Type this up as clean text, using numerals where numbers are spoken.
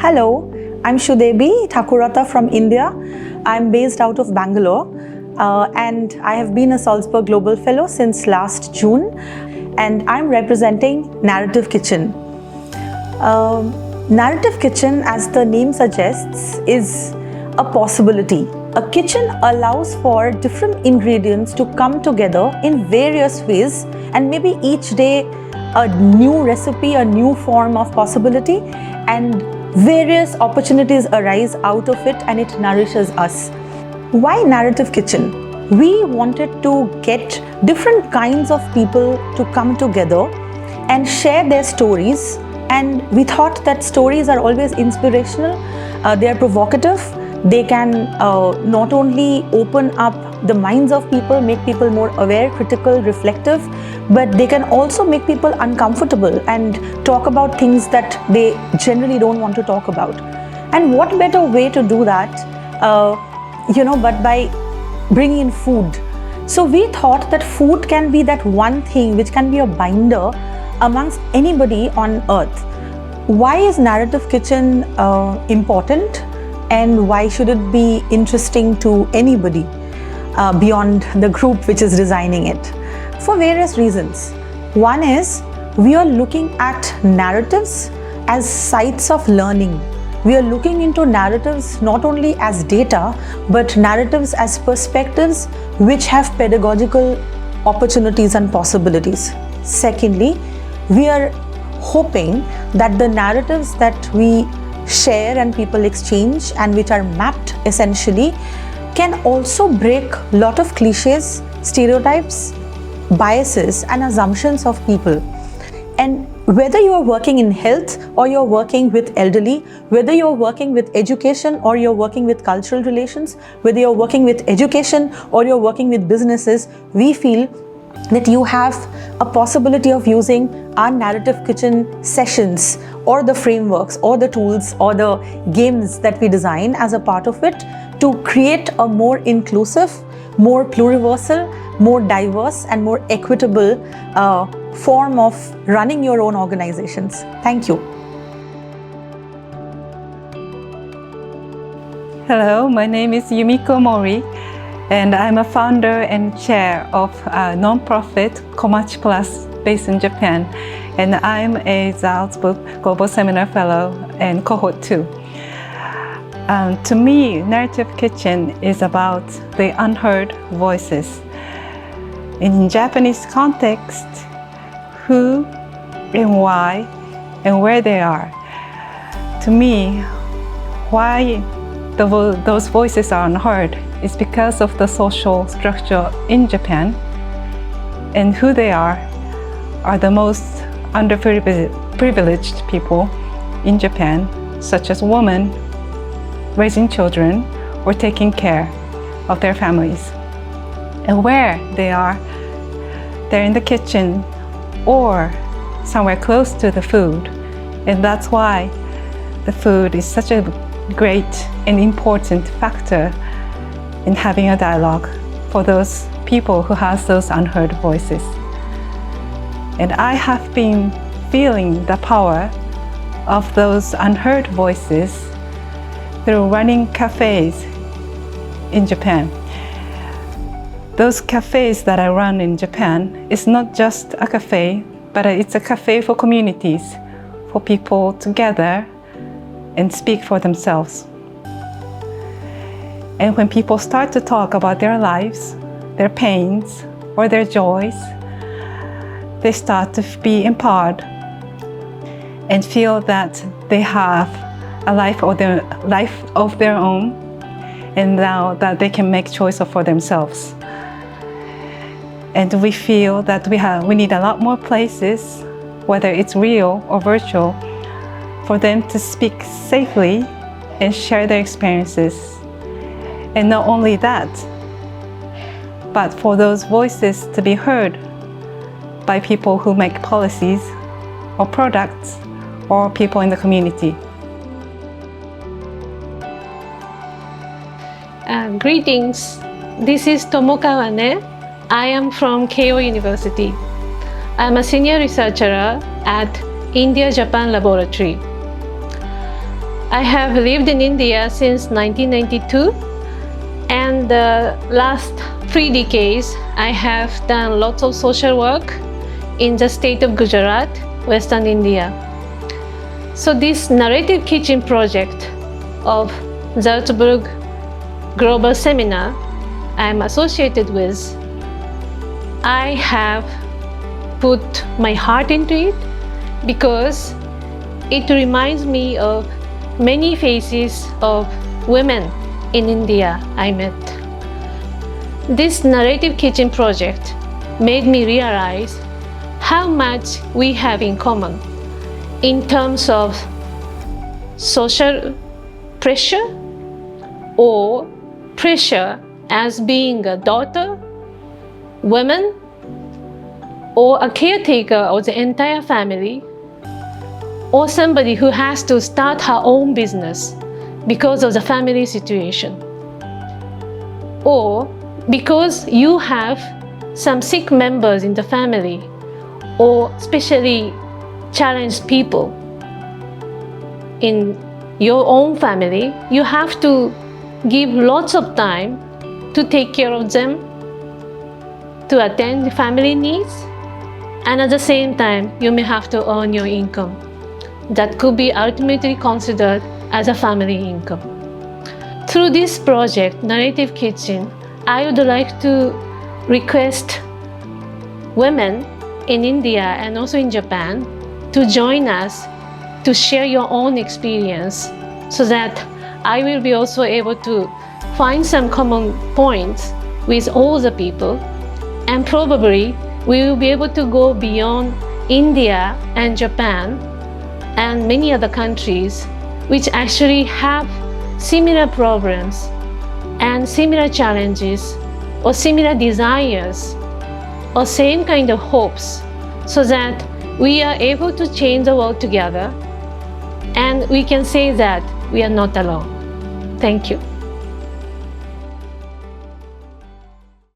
Hello, I'm Shudebi Thakurata from India. I'm based out of Bangalore and I have been a Salzburg Global Fellow since last June, and I'm representing Narrative Kitchen. Narrative Kitchen, as the name suggests, is a possibility. A kitchen allows for different ingredients to come together in various ways, and maybe each day a new recipe, a new form of possibility, and various opportunities arise out of it, and it nourishes us. Why Narrative Kitchen? We wanted to get different kinds of people to come together and share their stories, and we thought that stories are always inspirational, they are provocative, they can not only open up the minds of people, make people more aware, critical, reflective, but they can also make people uncomfortable and talk about things that they generally don't want to talk about. And what better way to do that, but by bringing in food. So we thought that food can be that one thing which can be a binder amongst anybody on earth. Why is Narrative Kitchen important, and why should it be interesting to anybody beyond the group which is designing it? For various reasons. One is, we are looking at narratives as sites of learning. We are looking into narratives not only as data, but narratives as perspectives which have pedagogical opportunities and possibilities. Secondly, we are hoping that the narratives that we share and people exchange and which are mapped essentially can also break a lot of cliches, stereotypes, biases and assumptions of people. And whether you are working in health or you're working with elderly, whether you're working with education or you're working with cultural relations, whether you're working with education or you're working with businesses, we feel that you have a possibility of using our Narrative Kitchen sessions or the frameworks or the tools or the games that we design as a part of it to create a more inclusive, more pluriversal, more diverse and more equitable form of running your own organizations. Thank you. Hello, my name is Yumiko Mori, and I'm a founder and chair of a non-profit Komachi Plus based in Japan, and I'm a Salzburg Global Seminar Fellow and Cohort 2. To me, Narrative Kitchen is about the unheard voices. In Japanese context, who and why and where they are. To me, why those voices are unheard is because of the social structure in Japan, and who they are the most underprivileged people in Japan, such as women raising children or taking care of their families. And where they are, they're in the kitchen or somewhere close to the food. And that's why the food is such a great and important factor in having a dialogue for those people who have those unheard voices. And I have been feeling the power of those unheard voices through running cafes in Japan. Those cafes that I run in Japan is not just a cafe, but it's a cafe for communities, for people to gather and speak for themselves. And when people start to talk about their lives, their pains, or their joys, they start to be empowered and feel that they have a life of their own, and now that they can make choices for themselves. And we feel that we need a lot more places, whether it's real or virtual, for them to speak safely and share their experiences. And not only that, but for those voices to be heard by people who make policies or products or people in the community. Greetings, this is Tomokawa Ne. I am from Keio University. I'm a senior researcher at India-Japan Laboratory. I have lived in India since 1992, and the last 3 decades I have done lots of social work in the state of Gujarat, Western India. So this narrative kitchen project of Salzburg Global Seminar I'm associated with, I have put my heart into it because it reminds me of many faces of women in India I met. This narrative kitchen project made me realize how much we have in common in terms of social pressure or pressure as being a daughter, woman, or a caretaker of the entire family, or somebody who has to start her own business because of the family situation, or because you have some sick members in the family, or especially challenged people in your own family, you have to give lots of time to take care of them, to attend the family needs, and at the same time, you may have to earn your income. That could be ultimately considered as a family income. Through this project, Narrative Kitchen, I would like to request women in India and also in Japan to join us to share your own experience so that I will be also able to find some common points with all the people, and probably we will be able to go beyond India and Japan and many other countries which actually have similar problems and similar challenges or similar desires or same kind of hopes, so that we are able to change the world together and we can say that we are not alone. Thank you.